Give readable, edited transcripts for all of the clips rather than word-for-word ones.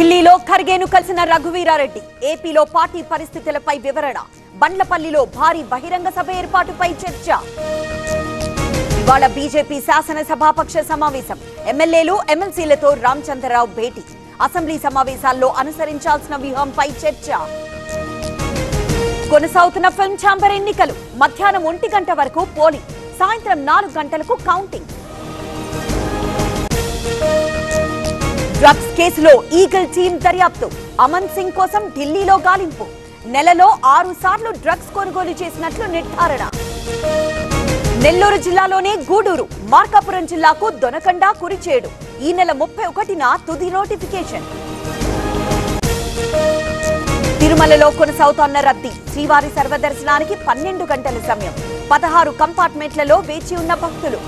ఢిల్లీలో ఖర్గేను కలిసిన రఘువీరారెడ్డి ఏపీలో పార్టీ పరిస్థితులపై వివరణ బండ్లపల్లిలో భారీ బహిరంగ సభ ఏర్పాటుపై చర్చ ఇవాళ బీజేపీ శాసనసభాపక్ష సమావేశం ఎమ్మెల్యేలు ఎమ్మెల్సీలతో రామచంద్రరావు భేటీ అసెంబ్లీ సమావేశాల్లో అనుసరించాల్సిన వ్యూహంపై చర్చ కొనసాగుతున్న ఫిల్మ్ ఛాంబర్ ఎన్నికలు మధ్యాహ్నం 1 గంట వరకు పోలింగ్ సాయంత్రం 4 గంటలకు కౌంటింగ్ డ్రగ్స్ కేసులో ఈగల్ టీం దర్యాప్తు అమన్ సింగ్ కోసం ఢిల్లీలో గాలింపు నెలలో 6 సార్లు డ్రగ్స్ కొనుగోలు చేసినట్లు నిర్ధారణ నెల్లూరు జిల్లాలోనే గూడూరు మార్కాపురం జిల్లాకు దొనకండ కురిచేడు ఈ నెల 31న తుది నోటిఫికేషన్ తిరుమలలో కొనసాగుతున్న రద్దీ శ్రీవారి సర్వదర్శనానికి 12 గంటల సమయం 16 కంపార్ట్మెంట్లలో వేచి ఉన్న భక్తులు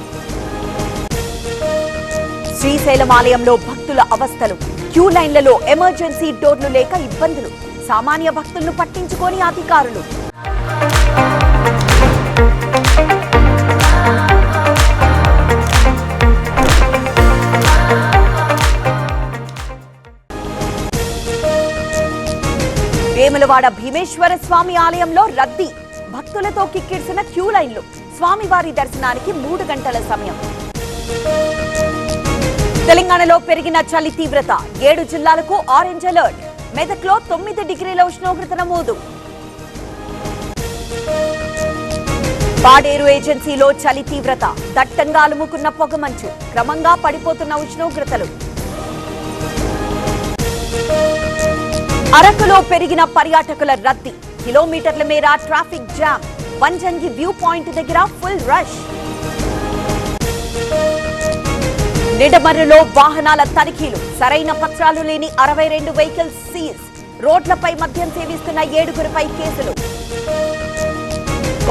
శ్రీశైలం ఆలయంలో భక్తుల అవస్థలు క్యూ లైన్లలో ఎమర్జెన్సీ డోర్లు లేక ఇబ్బందులు సామాన్య భక్తులను పట్టించుకోని అధికారులు వేములవాడ భీమేశ్వర స్వామి ఆలయంలో రద్దీ భక్తులతో కిక్కిడిసిన క్యూ లైన్లు స్వామివారి దర్శనానికి 3 గంటల సమయం తెలంగాణలో పెరిగిన చలి తీవ్రత 7 జిల్లాలకు ఆరెంజ్ అలర్ట్ మెదక్లో 9 డిగ్రీల ఉష్ణోగ్రత నమోదు పాడేరు ఏజెన్సీలో చలి తీవ్రత దట్టంగా అలుముకున్న పొగమంచు క్రమంగా పడిపోతున్న ఉష్ణోగ్రతలు అరకులో పెరిగిన పర్యాటకుల రద్దీ కిలోమీటర్ల మేర traffic jam Vanjangi view point దగ్గర ఫుల్ రష్ నిడమర్రులో వాహనాల తనిఖీలు సరైన పత్రాలు లేని 62 వెహికల్స్ సీజ్ రోడ్లపై మద్యం సేవిస్తున్న 7గురిపై కేసులు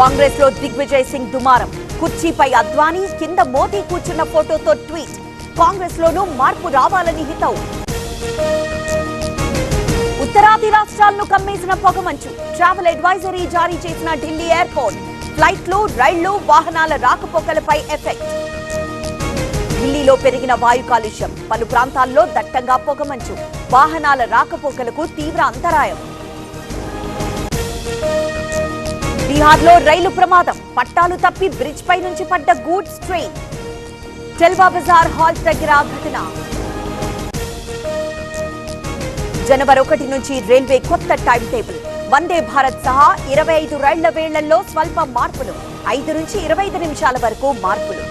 కాంగ్రెస్ లో దిగ్విజయ్ సింగ్ దుమారం కుర్చీపై అద్వానీ కింద మోదీ కూర్చున్న ఫోటోతో ట్వీట్ కాంగ్రెస్ లోనూ మార్పు రావాలని హితవు ఉత్తరాది రాష్ట్రాలను కమ్మేసిన పొగమంచు ట్రావెల్ అడ్వైజరీ జారీ చేసిన ఢిల్లీ ఎయిర్పోర్ట్ ఫ్లైట్లు రైళ్లు వాహనాల రాకపోకలపై ఎఫెక్ట్ ఢిల్లీలో పెరిగిన వాయు కాలుష్యం పలు ప్రాంతాల్లో దట్టంగా పొగమంచు వాహనాల రాకపోకలకు తీవ్ర అంతరాయం బీహార్లో రైలు ప్రమాదం పట్టాలు తప్పి బ్రిడ్జ్ పై నుంచి పడ్డ గూడ్స్ ట్రైన్ టెల్వా బజార్ హాల్ట్ దగ్గర ఘటన జనవరి 1 నుంచి రైల్వే కొత్త టైం టేబుల్ వందే భారత్ సహా 25 రైళ్ల వేళ్లలో స్వల్ప మార్పులు 5 నుంచి 25 నిమిషాల వరకు మార్పులు